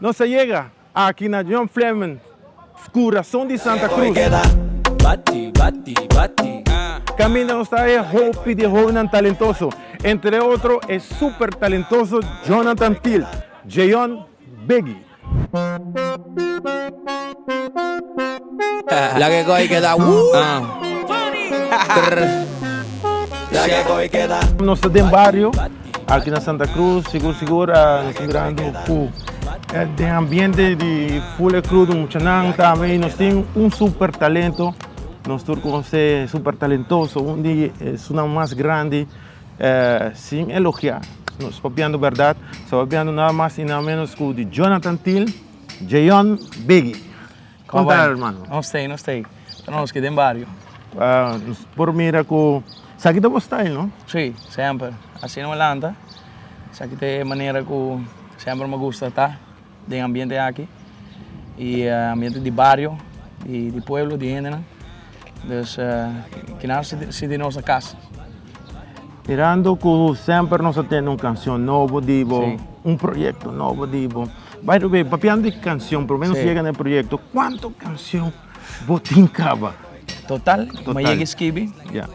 no se llega aquí en John Fleming, corazón de Santa Cruz. Bati, bati, bati. Camina está el Hopi de joven talentoso. Entre otros, es súper talentoso Jonathan Till, Jayon Biggie. La que coge queda. La que coge queda. Nós estamos em barrio, aqui na Santa Cruz, seguro, nós estamos de ambiente de full crudo, muchanang também. Nós temos super talento, nós turcos é super talentoso, um dia é uma mais grande, sem elogiar. Nós papiando verdade, só papiando nada mais e nada menos que o de Jonathan Till, Jayon Biggie. Conta, hermano. Não sei. Nós que em barrio. Por mira que aqui tem style, não? Sim, sempre. Assim não lanta. Aqui tem maneira que sempre me gusta estar, de ambiente aqui. E ambiente de barrio, de pueblo, de gente. Então, que nada se de nossa casa. Mirando que sempre nós temos uma canção nova, digo, projeto novo, digo. By the way, papiando de canção, pelo menos chega no projeto, quanto canção botin cava? Total. Mas chega Skibi. Yeah.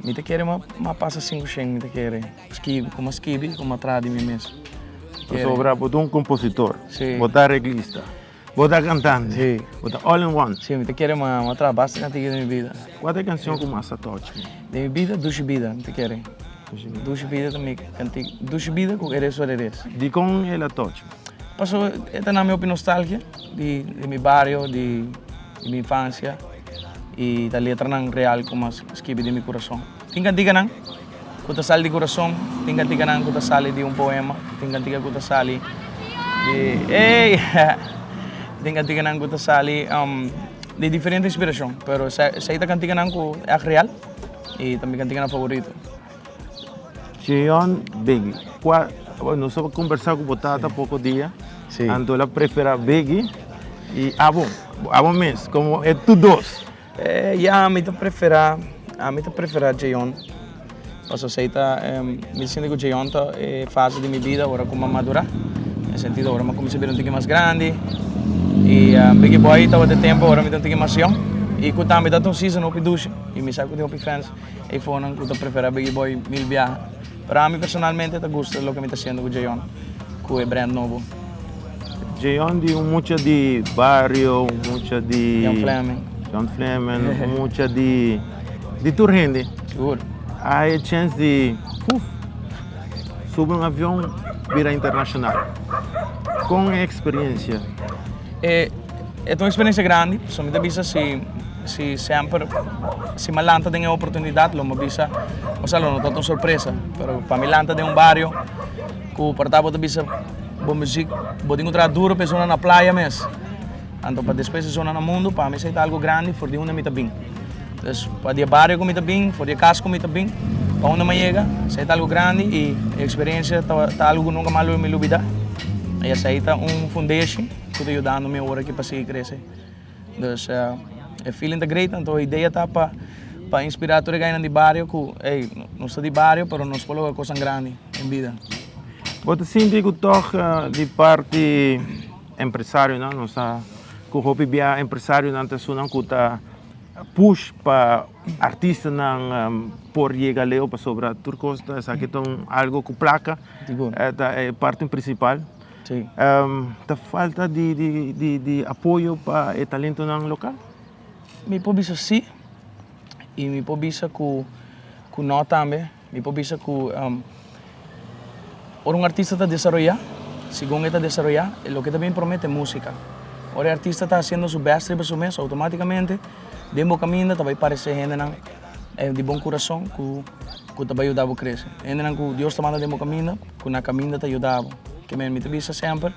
Me te quer mas passa 500, me te quer. Skibi, como atrás de mim mesmo. Sobra, botar compositor, Sim. botar reglista, botar cantante, Sim. botar all in one. Sim, me te quer mas atrás basta cantiga de minha vida. Qual é a canção que mais toca? De minha vida, duas vidas, me te quer. Duas vidas também, cantiga. Duas vidas com eres ou eres. De com ela toca? Passou, esta na minha opinião nostalgia, de meu barrio, de minha infância. E da letra não real como escrevi de meu coração. Tem cantiga não, que sale de coração, tem cantiga não que sale de poema, tem cantiga que sale de tem cantiga não que sale de diferente inspiração, pero essa cantiga não que é real e também cantiga não favorito. Jayon Biggie. Nós vamos conversar com você há pouco dia. Sim. Então ela prefere Biggie e Abon mesmo, como é tu dois. A mim te prefere Jayon. Posso aceitar, me sinto que o Jayon é fase de minha vida, agora como madura. No sentido, agora me comecei a ver um pouquinho mais grande. E Biggie Boy estava de tempo, agora me dá um pouquinho mais young. E que também dá um season op douche. E me sabe que tem fans. E foi que eu prefiro Biggie Boy mil viajes. Para mim, personalmente, eu gosto do que me está fazendo com o Jayon, que é brand novo. Jayon de muito de barrio, muito de John Fleming, muito de turrende. Seguro. Há a chance de subir um avião vira internacional. Com a experiência. É uma experiência grande, somente avisa se sempre, se me lanta tem a oportunidade, lo me avisa, o sea, não está tão surpresa, pero para mim lanta de barrio, que portava de avisa, boa música, vou encontrar duro pessoa na praia mesmo. Então, para depois de zona no mundo, para mim isso é algo grande, for de onde me está bem. Então, para de barrio como está bem, for de casa como está bem, para onde me chega, isso é algo grande e a experiência está algo nunca mais me olvidar. E essa aí está foundation que está ajudando a minha hora aqui para seguir crescer. Então, é feeling great, então a ideia está para inspirar todo mundo de barrio, que não sou de barrio, mas nós podemos coisas grandes em vida. Você sente que toca de parte empresário, não? Nós que o hobby é empresário, não tem só que tá push para artista não por chegar leo para sobrar turcos, essa aqui tem algo com placa, é parte principal. Sim. Tá falta de apoio para o talento não local? Me pobisa sim, e me pobisa que não também, me pobisa que um artista está desenvolvendo, segundo está desenvolvendo, o que também promete é música. O artista está fazendo seu best para seu mês, automaticamente, de bom caminho, vai parecer gente de bom coração, que vai ajudar a crescer. Gente que Deus está mandando de bom caminho, que na caminho está ajudando. Que me avisa sempre,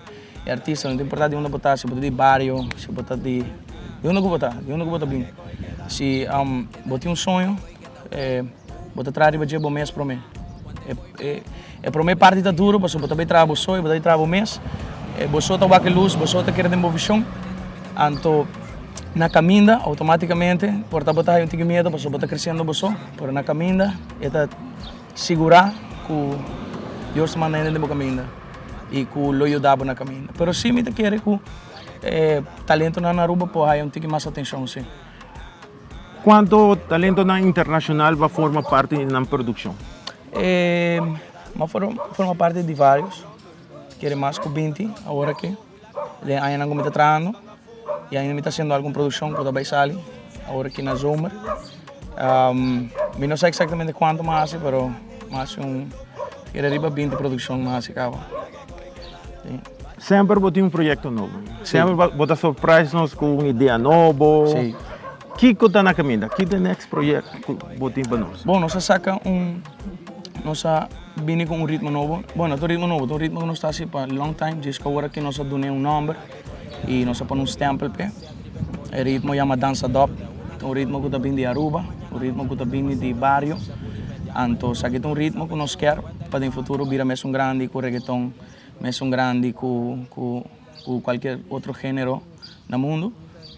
o artista não tem importância de onde botar, se botar de barrio, se botar de onde botar bem. Se botar sonho, botar atrás de bom mês para mim. Para mim parte está duro, mas botar bem trabalho sonho, botar trabalho mês. Você está com luz, você está querendo uma visão. Então, na caminho, automaticamente, por estar botando um pouquinho medo, você está crescendo você, por na caminho, está segurar que Deus está mandando no caminho. e que lo ajudava na caminho. Pero sim, me quer que talento na Aruba pode ter um pouco mais atenção, sim. Quanto talento na internacional vai formar parte na produção? Mas forma parte de vários. Quero mais que 20, agora que ainda não me está trabalhando e ainda me está fazendo alguma produção que vai sair, agora que na Zomer. Não sei exatamente quanto mais, mas quero arriba 20 produção mais acaba. Sempre botei um projeto novo. Sempre botar surpresas com uma ideia nova. Sim. O que está na caminho? O que é o next projeto que botei para nós? Bom, nós saca nós vim com um ritmo novo. Bom, não é um ritmo novo, é um ritmo que nós está assim para long time. Diz que agora que nós damos um nome e nós põe um stempel pé. O ritmo chama dança dop. Um ritmo que está vindo de Aruba, um ritmo que está vindo de barrio. Então, sabe que é um ritmo que nós queremos para no futuro vir mesmo grande com reggaeton, mesmo grande com qualquer outro gênero no mundo.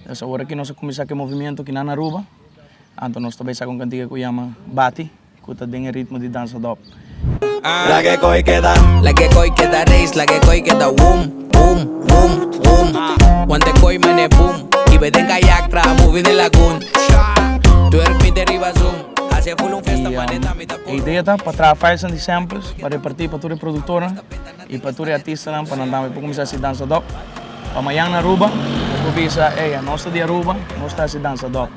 Então, agora que nós começamos a movimento aqui na Aruba, então nós também com cantiga que chama Bati, que está bem o ritmo de dança dop. La que coi que da race, la que coi que da boom, boom, boom, boom. When the coi mane boom, y ve den kayak tra moving the lagoon. Tu ermi deriva zoom, hace full festa maneta mi A ideia está para trabalhar de samples, para repartir para toda produtora e para toda artista para andar para começar a dança dop. Para amanhã na Aruba, nós pensar, nós estamos de Aruba, nós estamos a dança dop.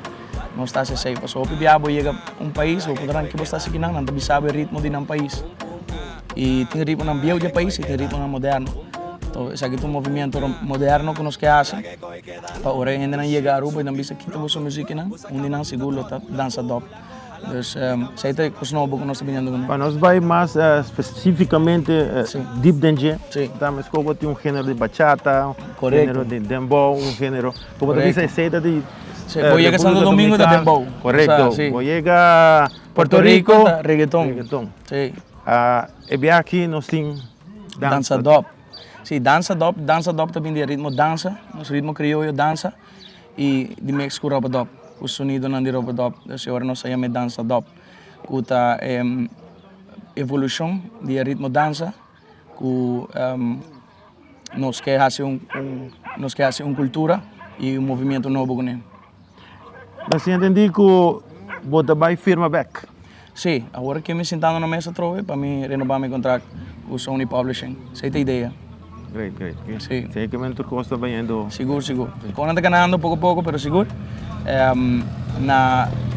Nós estamos a sair, so o pibiabo chega país, o poderão que você está aqui não sabe o ritmo de um país. E tem ritmo no viejo de país e tem ritmo no moderno. Então, esse aqui é um movimento moderno que nós queremos. Para agora ainda não chega a Aruba e não visa que temos música não, onde não seguro está dança dop. Então, sei que é novo que nós estamos vendo. Para nós vai mais especificamente deep dance. Estamos com um gênero de bachata, um gênero de dembow, um gênero como tu diz, aceita de Voy a Santo Domingo de dembow. Correcto. O sea, sí. Voy a Puerto Rico, reggaeton. Sí. E aqui nós temos dança dop. Sim, dança dop também de ritmo dança, nosso ritmo crioulo dança e de México roupa dop. O sonido não de roupa dop, então agora nós chamamos dança dop. Que tá evolução de ritmo dança, que nós quer fazer uma cultura e um movimento novo com ele. Você entende que você vai firma back? Sim, agora que me sentando na mesa trove para mim renovar meu contrato com Sony Publishing. Essa é a ideia. Great. Sim. Sei que mentor que está vendo. Seguro. Quando está ganhando pouco a pouco, mas seguro.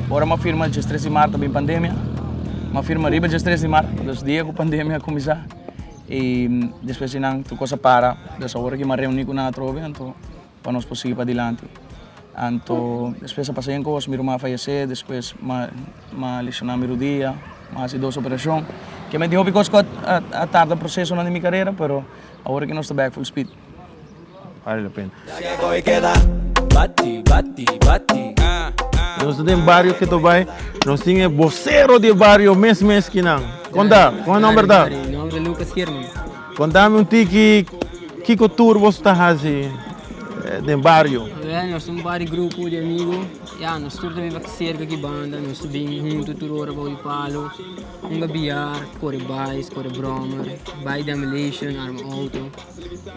Agora uma firma de 13 de março, também pandemia. Uma firma riba de 13 de março, dos dias que a pandemia começar. E depois não, tu coisa para. Então agora que me reuni com a trove, então para nós seguir para adiante. Então, depois passei em coisa, minha irmã faleceu, depois me lesionou meu dia, mais 2 operações. Que me deu porque a tarde processo na minha carreira, mas agora que nós estamos back full speed. Vale a pena. La que coi que da bati, bati, bati. Nós temos vários que tu vai, nós temos vocero de vários mês que não. Conta, qual é o nome da? Meu nome é Lucas Kirman. Conta-me um tique, que tour você está fazendo de barrio? Nós somos vários grupos de amigos. Nós todos também vamos cerca aqui banda, nós subimos juntos, toda hora para o palo. Biar, corre bike, corre broma, bike demolition, arma auto,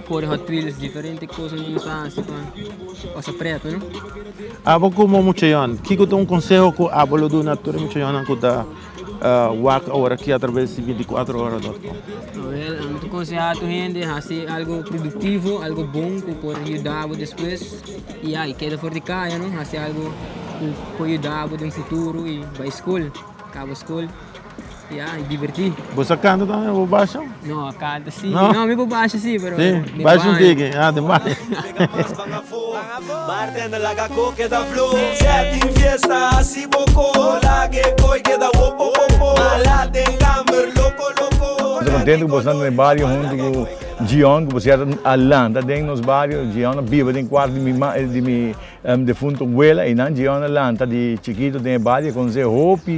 corre Hot Wheels, diferentes coisas que nós fazemos, passa preto, não? Abo como muito yon, que tu um conselho que abo lo do na tour muito yon que da work agora aqui através de 24horas.com. Eu aconselho a gente a fazer algo produtivo, algo bom que pode ajudar depois e queda fora de casa, não? Fazer algo que pode ajudar no futuro e vai à escola, acaba a escola. E divertir. Você canta também ou baixa? Não, canta sim. Não, me baixa sim, pero sim, baixa um tique, demais. Bartender la caco que da flow. Set in fiesta, así boco. La que coi que da wopo wopo. Malate en gamber, loco loco. Estou contente que você está no bairro junto com o Gion, que você está alanda dentro nos bairros. Gion vive dentro do quarto de minha defunta abuela e não Gion alanda de chiquito dentro do bairro com seu roupa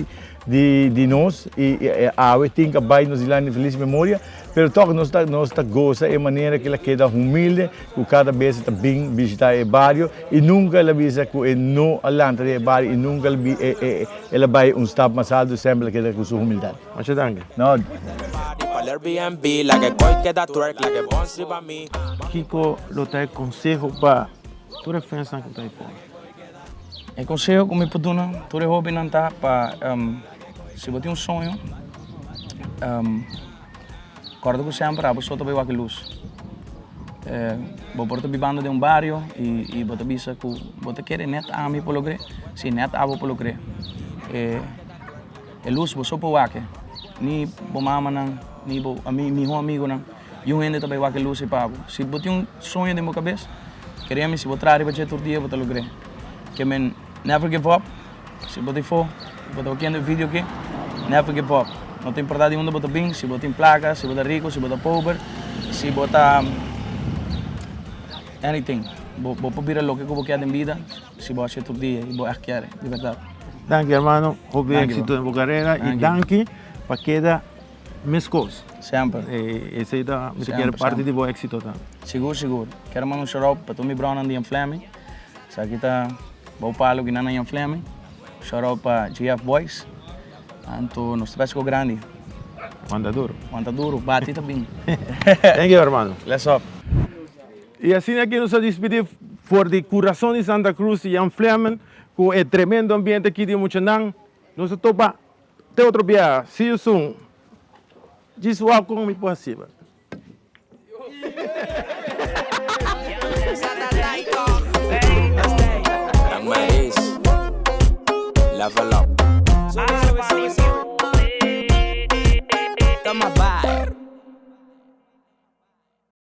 de nós e a tem que vai nos ilha de feliz memória, pero toca nós tá gosta é maneira que ela queda humilde, que cada vez está bem visitar o bairro e nunca ela visa que é no alanta do bairro e nunca ela vai step mais alto sempre queda com sua humildade. Muchas gracias. Não, Para el Airbnb, la que coi que da twerk, la que bounce pa' mí. Kiko, lo trae consejo para tu defensa que está ahí fora. O conselho como putuna, tu é hobby não tá para se você tem um sonho, acorda com sempre, a pessoa também vai com luz. Vou portar bibanda de bairro e vou te bisa que você quer net a mim pelo crer, se net a vou pelo crer. Luz você pode waque, ni bo mama não, ni bo meu amigo não. E um ainda também waque luz e pavo. Se você tem um sonho de minha cabeça, queremos se você trazer para outro dia, vou te lo crer. Que men never give up. Se você for, você aqui no vídeo aqui, never give up. Não tem importância de onde você bem, se você tem placa, se você é rico, se você é pobre, se você anything. Você pode vir a lo que você quer em vida, se você outro dia e você quer, de verdade. Danke, hermano. Hobby Thank you, éxito bro. en tu carrera y Thank you. danke para queda mis cosas. Sempre. Essa é da Sempre, parte sempre. de bom éxito também. Seguro, seguro. Quero mandar um shout para tu me brown and Fleming. Isso aqui tá bom palo que não é Fleming. Shout para GF Boys. Anto nos pesco grande. Manda duro. Quanta duro, bate também. Thank you, hermano. Let's up. Y así aquí nos despedimos por de Corazón de Santa Cruz y Jan Fleming, con el tremendo ambiente aquí de Muchanang. Nos topa de otro día. See you soon. Just welcome me por cima.